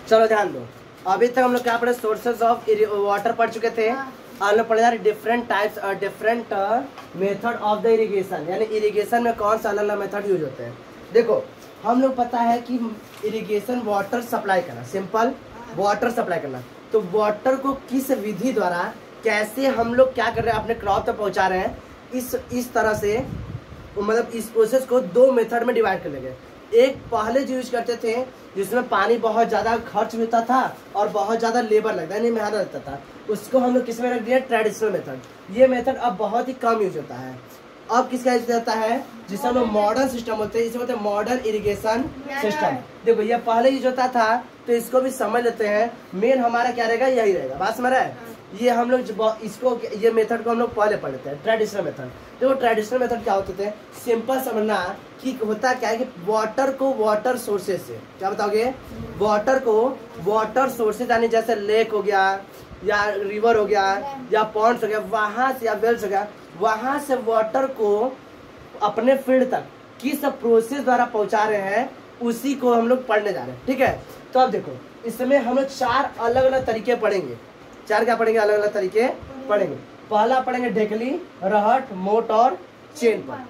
चलो ध्यान दो, अभी तक हम लोग क्या पढ़े, सोर्सेज ऑफ वाटर पढ़ चुके थे। हम लोग पढ़े जा रहे डिफरेंट टाइप्स और different method of the irrigation, यानी इरिगेशन में कौन सा अलग अलग मेथड यूज होते हैं। देखो हम लोग पता है कि इरिगेशन वाटर सप्लाई करना, सिंपल वाटर सप्लाई करना। तो वाटर को किस विधि द्वारा कैसे हम लोग क्या कर रहे हैं, अपने क्रॉप तक पहुंचा रहे हैं, इस तरह से मतलब इस प्रोसेस को दो मेथड में डिवाइड कर लेंगे। एक पहले जो यूज करते थे जिसमें पानी बहुत ज़्यादा खर्च होता था और बहुत ज़्यादा लेबर लगता है, यानी मेहनत लगता था, उसको हम लोग किस में रख दिया, ट्रेडिशनल मेथड। ये मेथड अब बहुत ही कम यूज होता है। अब किसका यूज होता है, जिससे हम लोग मॉडर्न सिस्टम होते हैं, इसे बोलते हैं मॉडर्न इरिगेशन सिस्टम। देखो ये पहले यूज होता था तो इसको भी समझ लेते हैं। मेन हमारा क्या रहेगा, यही रहेगा, बात समझ रहा है। ये हम लोग इसको, ये मेथड को हम लोग पहले पढ़ लेते हैं, ट्रेडिशनल मेथड। देखो ट्रेडिशनल मेथड क्या होते थे, सिंपल समझना कि होता क्या है कि वाटर को वाटर सोर्सेज से, क्या बताओगे, वाटर को वाटर सोर्सेज, यानी जैसे लेक हो गया या रिवर हो गया या पॉन्ड्स हो गया, वहां से या वेल्स हो गया, वहां से वाटर को अपने फील्ड तक किस प्रोसेस द्वारा पहुंचा रहे हैं, उसी को हम लोग पढ़ने जा रहे हैं। ठीक है, तो अब देखो इसमें हम लोग 4 अलग अलग तरीके पढ़ेंगे। 4 क्या पढ़ेंगे, अलग अलग तरीके पढ़ेंगे। पहला पढ़ेंगे ढेकली, रहट, मोट और चेन पर।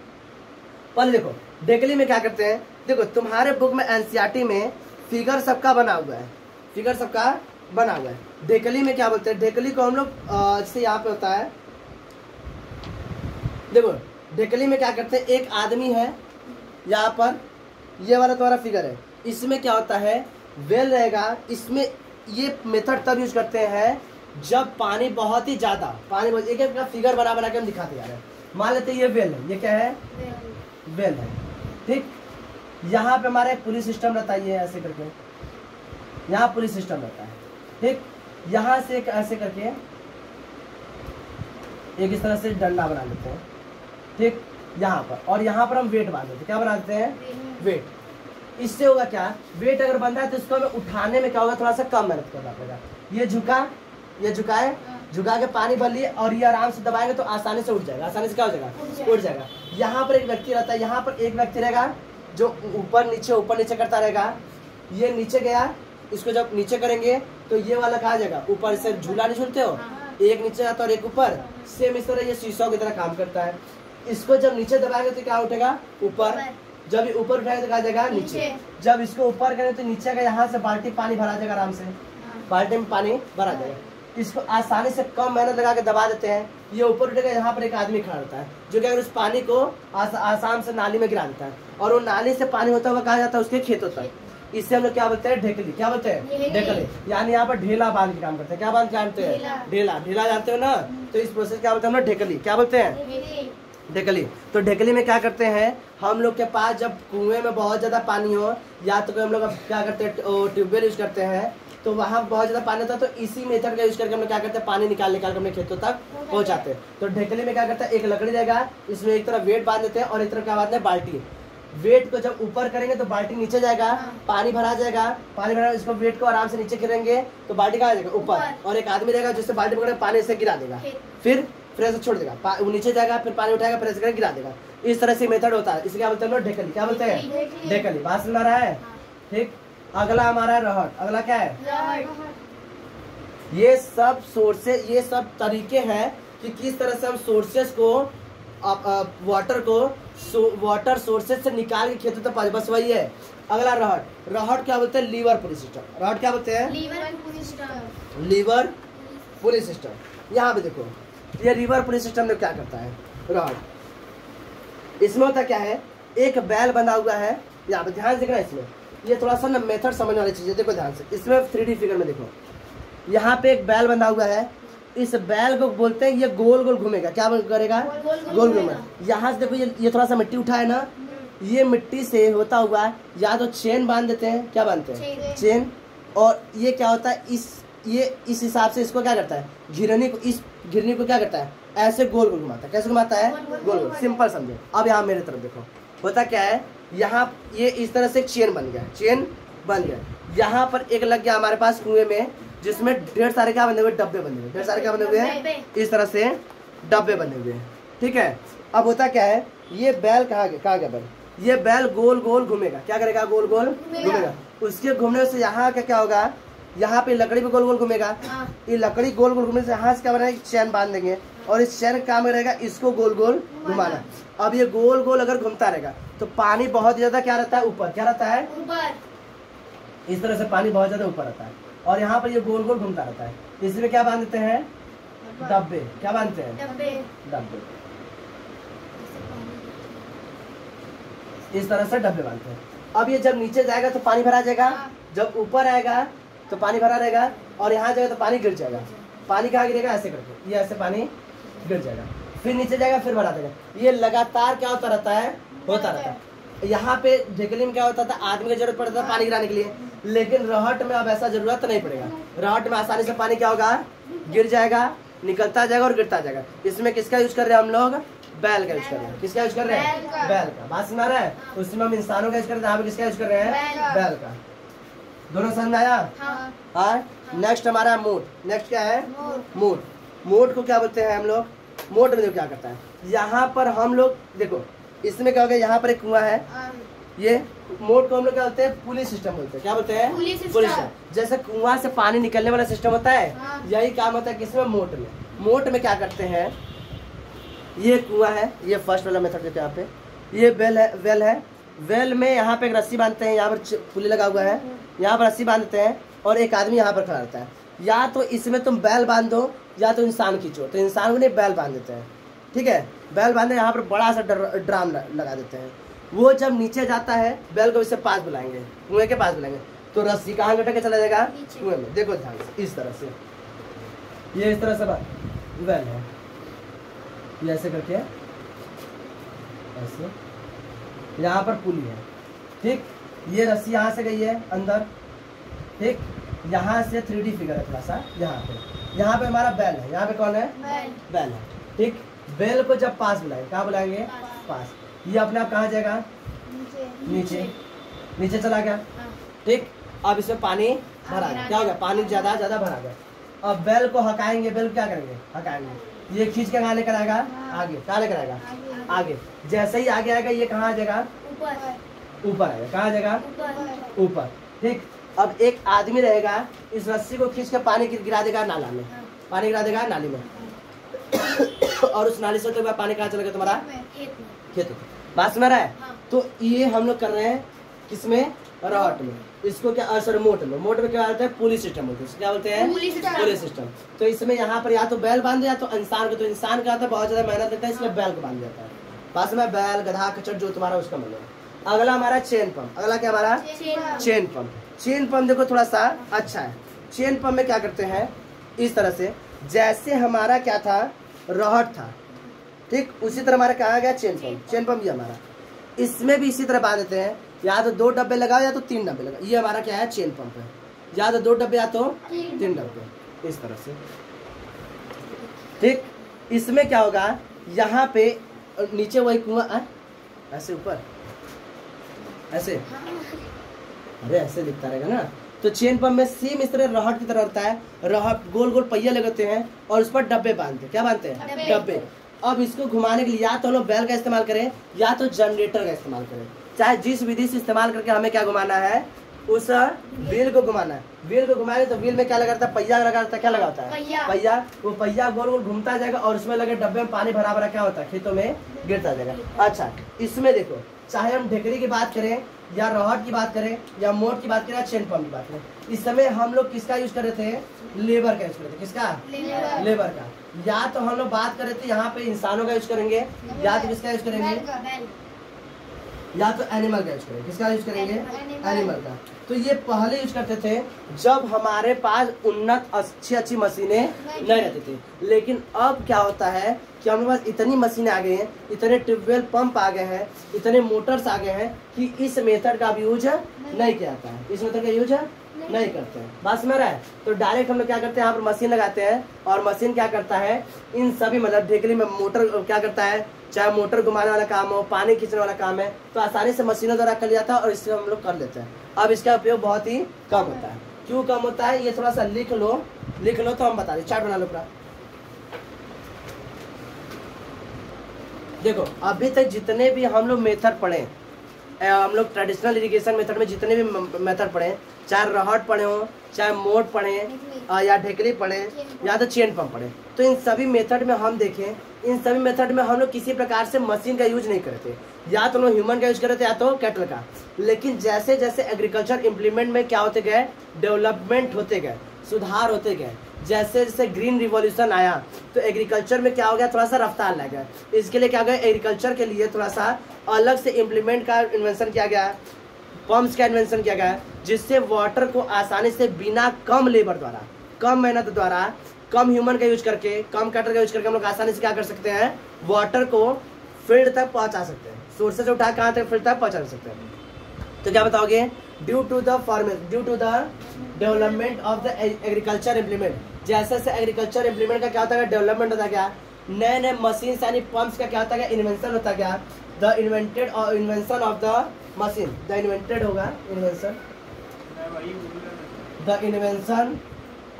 पहले देखो ढेकली में क्या करते हैं, देखो तुम्हारे बुक में एनसीईआरटी में फिगर सबका बना हुआ है, फिगर सबका बना हुआ है। ढेकली में क्या बोलते हैं, ढेकली को हम लोग जैसे यहाँ पे होता है, देखो ढेकली में क्या करते हैं, एक आदमी है यहाँ पर, ये वाला तुम्हारा फिगर है, इसमें क्या होता है, वेल रहेगा। इसमें ये मेथड तब यूज करते हैं जब पानी बहुत ही ज्यादा, पानी बहुत, एक फिगर बना बना के हम दिखाते जा रहे हैं। मान लेते हैं ये वेल है, ये क्या है, वेल है, ठीक। यहाँ पे हमारा एक पुलिस सिस्टम रहता है, ये ऐसे करके यहाँ पुलिस सिस्टम रहता है, ठीक। यहाँ से एक ऐसे करके एक इस तरह से डंडा बना लेते हैं, ठीक, यहाँ पर, और यहाँ पर हम वेट बांध देते हैं, क्या बना देते हैं, वेट। इससे होगा क्या, वेट अगर बंधा है तो इसको हमें उठाने में क्या होगा, थोड़ा सा कम मेहनत करना पड़ेगा। ये झुका, ये झुकाए, झुका के पानी भर लिए और ये आराम से दबाएंगे तो आसानी से उठ जाएगा, आसानी से क्या हो जाएगा, उठ जाएगा। यहाँ पर एक व्यक्ति रहता है, यहाँ पर एक व्यक्ति रहेगा जो ऊपर नीचे करता रहेगा। ये नीचे गया, इसको जब नीचे करेंगे तो ये वाला कहा जाएगा ऊपर, से झूला नहीं झूलते हो, एक नीचे आता है और एक ऊपर, सेम इस तरह ये शीशों की तरह काम करता है। इसको जब नीचे दबाएंगे तो क्या उठेगा, ऊपर। जब ये ऊपर उठाएंगे तो कहा जाएगा नीचे। जब इसको ऊपर करें तो नीचे का यहाँ से बाल्टी पानी भरा जाएगा, आराम से बाल्टी में पानी भरा जाएगा। इसको आसानी से कम मेहनत लगा के दबा देते हैं, ये ऊपर उठेगा। यहाँ पर एक आदमी खड़ा रहता है जो कि अगर उस पानी को आसान से नाली में गिरा देता है, और वो नाली से पानी होता हुआ कहा जाता है उसके खेतों तक। इससे हम लोग क्या बोलते हैं, ढेकली। क्या बोलते हैं, ढेकली। यानी यहाँ पर ढेला बांध के काम करते हैं। क्या बांध के जानते हैं, ढेला। ढेला जानते हो ना, तो इस प्रोसेस क्या बोलते हैं हम लोग, ढेकली। क्या बोलते हैं, ढेकली। तो ढेकली में क्या करते हैं, हम लोग के पास जब कुएं में बहुत ज्यादा पानी हो, या तो हम लोग क्या करते हैं, ट्यूबवेल यूज करते हैं, तो वहाँ बहुत ज्यादा पानी होता है, तो इसी मेथड का यूज करके हम लोग क्या करते हैं, पानी निकाल के अपने खेतों तक पहुँचाते हैं। तो ढेकली में क्या करता है, एक लकड़ी रहेगा, इसमें एक तरफ वेट बांध देते हैं और एक तरफ क्या बांधते हैं, बाल्टी। वेट को जब ऊपर करेंगे तो बाल्टी नीचे जाएगा, पानी भरा जाएगा, पानी भरा, इसको वेट को आराम से नीचे गिरेंगे तो बाल्टी कहाँ जाएगा, ऊपर। और एक आदमी रहेगा जिससे बाल्टी पकड़ पानी से गिरा देगा, फिर ऐसे छोड़ देगा, वो नीचे जाएगा, फिर पानी उठाएगा, फिर ऐसे गिरा देगा। इस तरह से मेथड होता है। इसे क्या बोलते हैं लोग, ढेकली। क्या बोलते हैं, ढेकली। बात सुना रहा है, ठीक। अगला हमारा है रहट। अगला क्या है, ये सब सोर्सेज, ये सब तरीके हैं कि किस तरह से हम सोर्सेज को, वाटर को वाटर सोर्सेज से निकाल के खेतों तक, बस वही है। अगला रहट। रहट क्या बोलते हैं, लीवर पुली सिस्टम। रहट क्या बोलते हैं, लीवर पुली सिस्टम। यहाँ पे देखो ये रिवर पुली सिस्टम में क्या करता है, रहट। इसमें होता क्या है, एक बैल बंधा हुआ है, यहाँ पे ध्यान से देखना। इसमें ये थोड़ा सा ना मेथड समझने वाली चीज है, देखो ध्यान से। इसमें 3D फिगर में देखो, यहाँ पे एक बैल बंधा हुआ है, इस बैल को बोलते हैं, ये गोल गोल घूमेगा। क्या करेगा, गोल घूमेगा। यहाँ से देखो ये थोड़ा सा मिट्टी उठा है ना, ये मिट्टी से होता हुआ या तो चेन बांध देते हैं, क्या बांधते हैं, चेन। और ये क्या होता है, इस हिसाब से इसको क्या करता है, घिरनी को, इस घिरनी को क्या करता है, ऐसे गोल गोल घुमाता है। कैसे घुमाता है, गोल गोल। सिंपल समझो। अब यहाँ मेरे तरफ देखो, होता क्या है, यहाँ ये इस तरह से चेन बन गया, चेन बन गया। यहाँ पर एक लग गया हमारे पास कुएं में, जिसमें ढेर सारे क्या बने हुए, डब्बे बने हुए। ढेर सारे क्या बने हुए हैं, इस तरह से डब्बे बने हुए हैं, ठीक है। अब होता क्या है, ये बैल कहाँ गया बैल, ये बैल गोल गोल घूमेगा, क्या करेगा, गोल गोल घूमेगा। उसके घूमने से यहाँ का क्या होगा, यहाँ पे लकड़ी भी गोल गोल घूमेगा, ये लकड़ी गोल गोल घूमने से यहाँ से क्या बनेगा, चैन बांध देंगे और इस चैन का काम रहेगा इसको गोल गोल घुमाना। अब ये गोल गोल अगर घूमता रहेगा तो पानी बहुत ज्यादा क्या रहता है, ऊपर, क्या रहता है, ऊपर। इस तरह से पानी बहुत ज्यादा ऊपर रहता है और यहाँ पर ये गोल गोल घूमता रहता है। इसमें क्या बांध देते हैं, डब्बे, क्या बांधते हैं, डब्बे। इस तरह से डब्बे बांधते हैं। अब ये जब नीचे जाएगा तो पानी भरा जाएगा, जब ऊपर आएगा तो पानी भरा रहेगा और यहाँ जाएगा तो पानी गिर जाएगा। पानी कहाँ गिरेगा, ऐसे करके, ये ऐसे पानी गिर जाएगा, फिर नीचे जाएगा, फिर भरा देगा। ये लगातार क्या होता रहता है, होता रहता है। यहाँ पे ढेकली में क्या होता था, आदमी की जरूरत पड़ता था पानी गिराने के लिए, लेकिन रहट में अब ऐसा जरूरत नहीं पड़ेगा। रहट में आसानी से पानी क्या होगा, गिर जाएगा, निकलता जाएगा और गिरता जाएगा। इसमें किसका यूज कर रहे हैं हम लोग, बैल का यूज कर रहे हैं। किसका यूज कर रहे हैं, बैल का। बात सुना रहा है, उसमें हम इंसानों का यूज कर रहे हैं, यहाँ पे किसका यूज कर रहे हैं, बैल का। दोनों समझ आया। हाँ, नेक्स्ट हमारा मोट। नेक्स्ट क्या है, मोट। मोट को क्या बोलते हैं हम लोग, मोट में देखो क्या करता है, यहाँ पर हम लोग देखो, इसमें क्या हो गया, यहाँ पर एक कुआं है, ये मोट को हम लोग क्या बोलते हैं, पुली सिस्टम बोलते हैं। क्या बोलते हैं, पुली सिस्टम। जैसे कुआं से पानी निकलने वाला सिस्टम होता है, यही काम होता है किसमें, मोट में। मोट में क्या करते हैं, ये कुआं है, ये फर्स्ट वाला मेथड देते हैं यहाँ पे, ये वेल है, वेल है, वेल में यहाँ पे एक रस्सी बांधते हैं, यहाँ पर पुली लगा हुआ है, यहाँ पर रस्सी बांधते हैं और एक आदमी यहाँ पर खड़ा रहता है। या तो इसमें तुम बैल बांध दो या तो इंसान खींचो, तो इंसान को नहीं बैल बांध देते हैं, ठीक है। बैल बांधे, यहाँ पर बड़ा सा ड्राम लगा देते हैं। वो जब नीचे जाता है, बैल को इससे पास बुलाएंगे, कुएं के पास बुलाएंगे, तो रस्सी कहाँ लटक के चला जाएगा, कुएं में। देखो ध्यान से, इस तरह से, ये इस तरह से बैल है, ये ऐसे करके ऐसे, यहाँ पर पुली है, ठीक। ये रस्सी यहाँ से गई है अंदर, ठीक। यहाँ से 3D फिगर है थोड़ा सा, यहाँ पे हमारा बैल है, यहाँ पे कौन है, बैल है, ठीक। बैल को जब पास बुलाएंगे, कहाँ बुलाएंगे, पास। ये अपने आप कहाँ जाएगा, नीचे, नीचे चला गया, ठीक। अब इसमें पानी भरा गया, क्या हो गया, पानी ज्यादा भरा गया। अब बैल को हकाएंगे, बैल क्या करेंगे, हकाएंगे, ये खींच के कहाँ लेकर आएगा, आगे, कहाँ लेकर आएगा, आगे। जैसे ही आगे आएगा, ये कहाँ आ जाएगा, ऊपर आएगा, कहाँ आ जाएगा, ऊपर, ठीक। अब एक आदमी रहेगा, इस रस्सी को खींच के पानी गिरा देगा नाला में, पानी गिरा देगा नाली में और उस नाली से तो पानी कहाँ चलेगा, तुम्हारा खेत में। बात समझ रहा है। तो ये हम लोग कर रहे हैं किसमें, रहट में। इसको क्या, सॉरी, मोट में। मोट में क्या बोलते हैं, पुली सिस्टम बोलते हैं। क्या बोलते हैं, पुली सिस्टम। तो इसमें यहाँ पर या तो बैल बांध दिया, तो इंसान को, तो इंसान का आता है बहुत ज्यादा मेहनत लगता है, इसलिए बैल को बांध देता है। बात में बैल, गधा, खच्चर जो तुम्हारा उसका मतलब। अगला हमारा चेन पंप। अगला क्या हमारा, चेन पंप। चेन पंप देखो थोड़ा सा अच्छा है। चेन पंप में क्या करते हैं, इस तरह से, जैसे हमारा क्या था, रहट था, ठीक, उसी तरह हमारा कहा गया चेन पंप। चेन पंप ये हमारा, इसमें भी इसी तरह बांध देते हैं, या तो 2 डब्बे लगाओ या तो 3 डब्बे लगाओ। ये हमारा क्या है, चेन पंप है, या तो 2 डब्बे या तो 3 डब्बे, इस तरह से, ठीक। इसमें क्या होगा, यहाँ पे नीचे वही कुआं, ऐसे ऊपर ऐसे, अरे ऐसे दिखता रहेगा ना। तो चेन पंप में सेम इस तरह रहट की तरह रहता है, रहट गोल गोल पहिया लगाते हैं और उस पर डब्बे बांधते हैं। क्या बांधते हैं, डब्बे। अब इसको घुमाने के लिए या तो हम लोग बैल का इस्तेमाल करें या तो जनरेटर का इस्तेमाल करें, चाहे जिस विधि से इस्तेमाल करके हमें क्या घुमाना है, उस व्हील को घुमाना है। व्हील को घुमाएंगे तो व्हील में क्या लगा रहता है, पहिया लगा रहता है। क्या लगा होता है, पहिया। वो पहिया गोल गोल घूमता जाएगा और उसमें लगे डब्बे में पानी भरा भरा क्या होता है, खेतों में गिरता जाएगा। अच्छा, इसमें देखो, चाहे हम ढेकरी की बात करें या रहट की बात करें या मोट की बात करें या चेन पंप की बात करें, इस समय हम लोग किसका यूज कर रहे थे, लेबर का यूज कर रहे थे। किसका, लेबर का। या तो हम लोग बात कर रहे थे यहाँ पे इंसानों का यूज करेंगे, या तो किसका यूज करेंगे, या तो एनिमल का यूज करेंगे। किसका यूज करेंगे, एनिमल का। तो ये पहले यूज करते थे जब हमारे पास उन्नत अच्छी मशीनें नहीं रहती थी। लेकिन अब क्या होता है कि हमारे पास इतनी मशीनें आ गई हैं, इतने ट्यूबवेल पंप आ गए हैं, इतने मोटर्स आ गए हैं कि इस मेथड का यूज नहीं किया जाता है, इस मेथड का यूज नहीं करते हैं। बात समझ रहा है। तो डायरेक्ट हम लोग क्या करते हैं, यहाँ पर मशीन लगाते हैं और मशीन क्या करता है, इन सभी मतलब ढेकली में मोटर क्या करता है, चाहे मोटर घुमाने वाला काम हो, पानी खींचने वाला काम है, तो आसानी से मशीनों द्वारा कर लिया था और इससे हम लोग कर लेते हैं। अब इसका उपयोग बहुत ही कम होता है। क्यों कम होता है, ये थोड़ा सा लिख लो तो हम बता दें। चार्ट बना लो पूरा। देखो, अभी तक जितने भी हम लोग मेथड पढ़े, हम लोग ट्रेडिशनल इरिगेशन मेथड में जितने भी मेथड पढ़े, चाहे रहट पढ़े हो, चाहे मोट पढ़े या ढेकली पढ़े या तो चेन पंप पढ़े, तो इन सभी मेथड में हम देखें, इन सभी मेथड में हम लोग किसी प्रकार से मशीन का यूज नहीं करते, या तो लोग ह्यूमन का यूज करते या तो कैटल का। लेकिन जैसे जैसे एग्रीकल्चर इम्प्लीमेंट में क्या होते गए, डेवलपमेंट होते गए, सुधार होते गए, जैसे जैसे ग्रीन रिवॉल्यूशन आया तो एग्रीकल्चर में क्या हो गया, थोड़ा सा रफ्तार लग गया। इसके लिए क्या हो गया, एग्रीकल्चर के लिए थोड़ा सा अलग से इम्प्लीमेंट का इन्वेंशन किया गया, पंप्स का इन्वेंशन किया गया, जिससे वाटर को आसानी से बिना कम लेबर द्वारा, कम मेहनत द्वारा, कम ह्यूमन का यूज करके, कम कैटर का यूज करके हम लोग आसानी से क्या कर सकते हैं, वाटर को फील्ड तक पहुंचा सकते हैं, सोर्सेज से उठा कहाँ तक, फील्ड तक पहुंचा सकते हैं। तो क्या बताओगे, due to the development of the agriculture implement, जैसे जैसे एग्रीकल्चर इम्प्लीमेंट का क्या होता है, डेवलपमेंट होता गया, नए नए मशीन यानी पंप्स का क्या होता है, इन्वेंशन होता गया। The invention of the machine, the invented होगा invention, the invention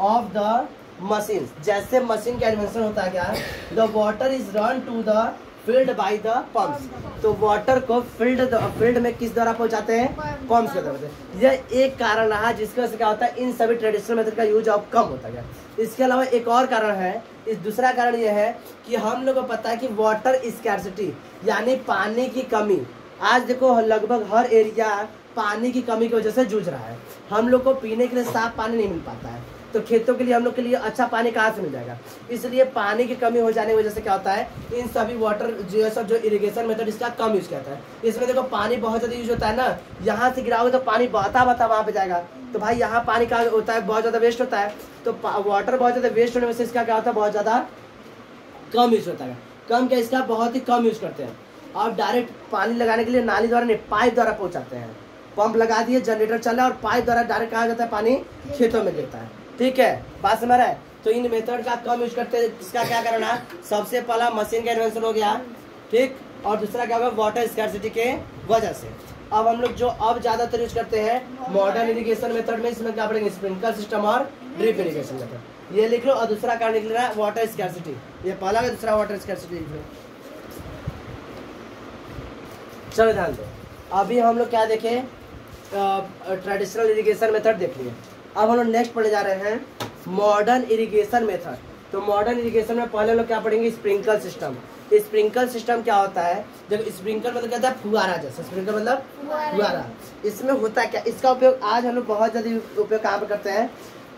of the machine, जैसे मशीन का इन्वेंशन होता गया, the water is run to the field by the pumps, तो वाटर को फील्ड में किस द्वारा पहुंचाते हैं, पंप्स के द्वारा। यह एक कारण रहा जिसकी वजह से क्या होता है, इन सभी ट्रेडिशनल मेथड का यूज अब कम होता गया। इसके अलावा एक और कारण है, इस दूसरा कारण यह है कि हम लोग को पता है कि वाटर स्कैर्सिटी यानी पानी की कमी, आज देखो लगभग हर एरिया पानी की कमी की वजह से जूझ रहा है। हम लोग को पीने के लिए साफ पानी नहीं मिल पाता है, तो खेतों के लिए हम लोग के लिए अच्छा पानी कहाँ से मिल जाएगा, इसलिए पानी की कमी हो जाने की वजह से क्या होता है, इन सभी वाटर जो सब जो इरिगेशन मेथड इसका कम यूज करता है। इसमें देखो पानी बहुत ज़्यादा यूज होता है ना, यहाँ से गिराओगे तो पानी बहता बहता वहाँ पे जाएगा, तो भाई यहाँ पानी का होता है बहुत ज़्यादा वेस्ट होता है, तो वाटर बहुत ज़्यादा वेस्ट होने से इसका क्या होता है, बहुत ज़्यादा कम यूज होता है। कम क्या, इसका बहुत ही कम यूज करते हैं। और डायरेक्ट पानी लगाने के लिए नाली द्वारा नहीं, पाइप द्वारा पहुँचाते हैं, पंप लगा दिए, जनरेटर चल रहा है और पाइप द्वारा डायरेक्ट कहा जाता है, पानी खेतों में गिरता है। ठीक है, बात समझ रहा है। तो इन मेथड का कम यूज करते हैं, इसका क्या कारण है, सबसे पहला मशीन का इन्वेंशन हो गया, ठीक, और दूसरा क्या होगा, वाटर स्कैर्सिटी के वजह से। अब हम लोग जो अब ज्यादातर यूज करते हैं मॉडर्न इरिगेशन मेथड में, इसमें क्या पड़ेंगे, स्प्रिंकलर सिस्टम और ड्रिप इरिगेशन मेथड, ये लिख लो। और दूसरा कारण लिख लेना वाटर स्कैर्सिटी, ये पहला है, दूसरा वाटर स्कैर्सिटी लिख लो। चलो ध्यान दो, अभी हम लोग क्या देखें, ट्रेडिशनल इरिगेशन मेथड देख लिए। अब हम लोग नेक्स्ट पढ़ने जा रहे हैं मॉडर्न इरिगेशन मेथड। तो मॉडर्न इरिगेशन में पहले लोग क्या पढ़ेंगे, स्प्रिंकल सिस्टम। स्प्रिंकल सिस्टम क्या होता है, जब स्प्रिंकल मतलब कहता है फुहारा जैसा, स्प्रिंकल मतलब फुहारा। इसमें होता क्या, इसका उपयोग आज हम लोग बहुत ज़्यादा उपयोग कहाँ पर करते हैं,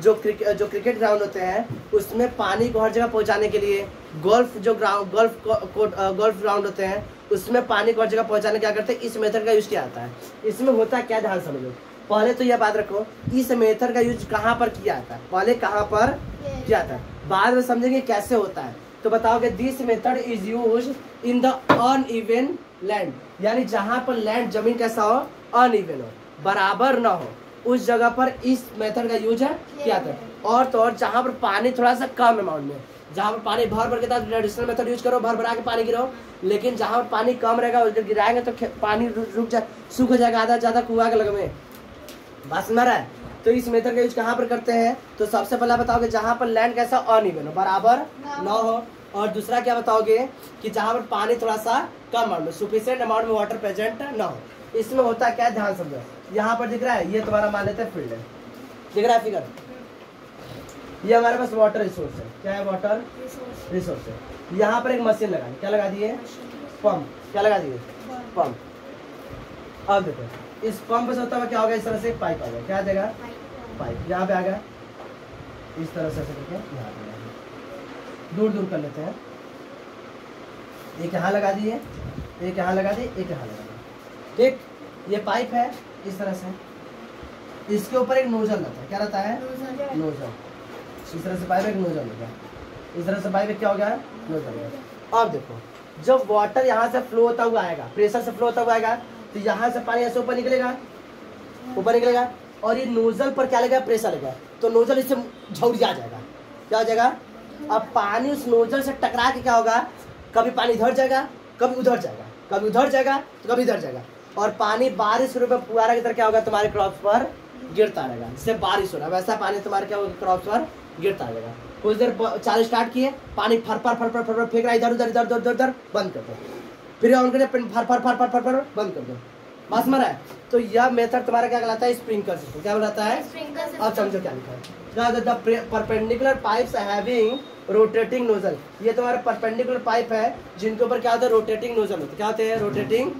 जो क्रिकेट ग्राउंड होते हैं उसमें पानी को हर जगह पहुँचाने के लिए, गोल्फ ग्राउंड होते हैं उसमें पानी को हर जगह पहुँचाने क्या करते हैं, इस मेथड का यूज किया जाता है। इसमें होता क्या, ध्यान समझो, पहले तो यह बात रखो, इस मेथड का यूज कहाँ पर किया जाता है, पहले कहाँ पर किया जाता है, बाद में समझेंगे कैसे होता है। तो बताओगे, this method is use in the uneven land, यानी जहाँ पर लैंड जमीन कैसा हो, अनइवन हो, बराबर ना हो, उस जगह पर इस मेथड का यूज किया जाता है। और तो और जहाँ पर पानी थोड़ा सा कम अमाउंट में, जहाँ पर पानी भर भर के साथ ट्रेडिशनल मेथड यूज करो, भर भरा के पानी गिरो, लेकिन जहाँ पर पानी कम रहेगा उस गिराएंगे तो पानी रुक जाए, सूख जाएगा, आधा ज़्यादा कुआं के लग में, बस में रहा है। तो इस मेथड का यूज कहाँ पर करते हैं, तो सबसे पहला बताओगे जहाँ पर लैंड कैसा अनइवन हो, बराबर ना हो, और दूसरा क्या बताओगे कि जहाँ पर पानी थोड़ा सा कम अमाउंट में, सुफिशिएंट अमाउंट में वाटर प्रेजेंट ना हो। इसमें होता क्या, ध्यान समझो, यहाँ पर दिख रहा है, ये तुम्हारा मान लेते हैं फील्ड है, दिख रहा है फिगर, ये हमारे पास वाटर रिसोर्स है, क्या है, वाटर रिसोर्स है। यहाँ पर एक मशीन लगा दी, क्या लगा दिए, पंप, क्या लगा दिए, पंप। अब देखो, इस पंप से होता हुआ क्या होगा, इस तरह से एक पाइप आ गया, क्या आ जाएगा, पाइप यहाँ पे आ गया, इस तरह से करके यहाँ पे दूर दूर कर लेते हैं, एक यहाँ लगा दिए, एक यहाँ लगा दिए, एक यहाँ लगा दिए, ठीक। ये पाइप है इस तरह से, इसके ऊपर एक नोजल रहता है, क्या रहता है, नोजल। इस तरह से पाइप एक नोजल होगा, इस तरह से पाइप क्या हो गया, नोजल होगा। अब देखो, जब वाटर यहाँ से फ्लो होता हुआ आएगा, प्रेशर से फ्लो होता हुआ आएगा, तो यहाँ से पानी ऐसे ऊपर निकलेगा, ऊपर निकलेगा, और ये नोजल पर क्या लगेगा, प्रेशर लगेगा, तो नोजल इससे झौड़िया जाएगा, क्या हो जाएगा। अब पानी उस नोजल से टकरा के क्या होगा, कभी पानी इधर जाएगा, कभी उधर जाएगा, कभी उधर जाएगा तो कभी इधर जाएगा, और पानी बारिश के रूप में फुहारा की तरह क्या होगा, तुम्हारे क्रॉप्स पर गिरता रहेगा, जिससे बारिश हो रहा है वैसा पानी तुम्हारे क्या होगा, क्रॉप्स पर गिरता रहेगा। कुछ देर चालू स्टार्ट किए, पानी फर फेंक रहा है, इधर उधर इधर उधर उधर, बंद कर दो, फिर ऑन करिए, फर बंद कर दो, बात समझ रहा है? तो यह मेथड तुम्हारा क्या कहलाता है? Sprinkler system. क्या कहलाता है? अब समझो क्या लिखा है। The perpendicular pipes having rotating nozzle, ये तुम्हारा परपेंडिकुलर पाइप है जिनके ऊपर क्या होता है? रोटेटिंग नोजल होता है। क्या होते हैं? Rotating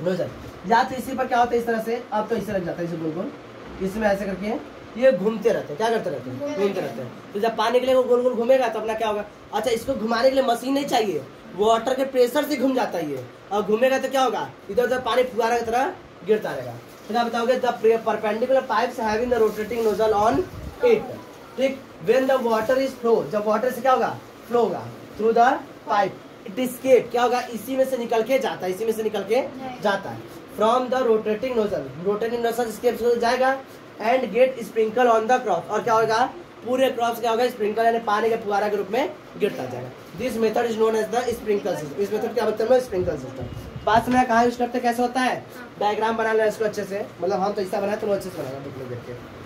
nozzle. या तो इसी पर क्या होता है? इस तरह से, अब तो इसे लग जाता है, इसे गोल गोल, इसमें ऐसे करके ये घूमते रहते हैं। क्या करते रहते हैं? घूमते रहते हैं। तो जब पानी के लिए वो गोल गोल घूमेगा तो अपना क्या होगा? अच्छा, इसको घुमाने के लिए मशीन नहीं चाहिए, वाटर के प्रेशर से घूम जाता है ये, और घूमेगा तो क्या होगा? इधर उधर पानी फुहारा की तरह गिरता रहेगा। तो क्या बताओगे? The perpendicular pipes having the rotating nozzle on it, ठीक। When the water is flow, जब वाटर से क्या होगा? फ्लो होगा through the pipe, it escape, क्या होगा? इसी में से निकल के जाता है, इसी में से निकल के जाता है from the rotating nozzle, rotating nozzle escape हो जाएगा and get sprinkle on the crop, और क्या होगा? पूरे क्रॉप्स क्या होगा? स्प्रिंकल यानी पानी के फुहारा के रूप में गिरता जाएगा। This method is known as the sprinkle system. इस मेथड क्या बोलते हैं? Sprinkle system. बात में कहाँ यूज करते हैं, कैसे होता है? डायग्राम बना लेना इसको अच्छे से, मतलब हम तो ऐसा बनाए, तुम अच्छे से बनाना, देख के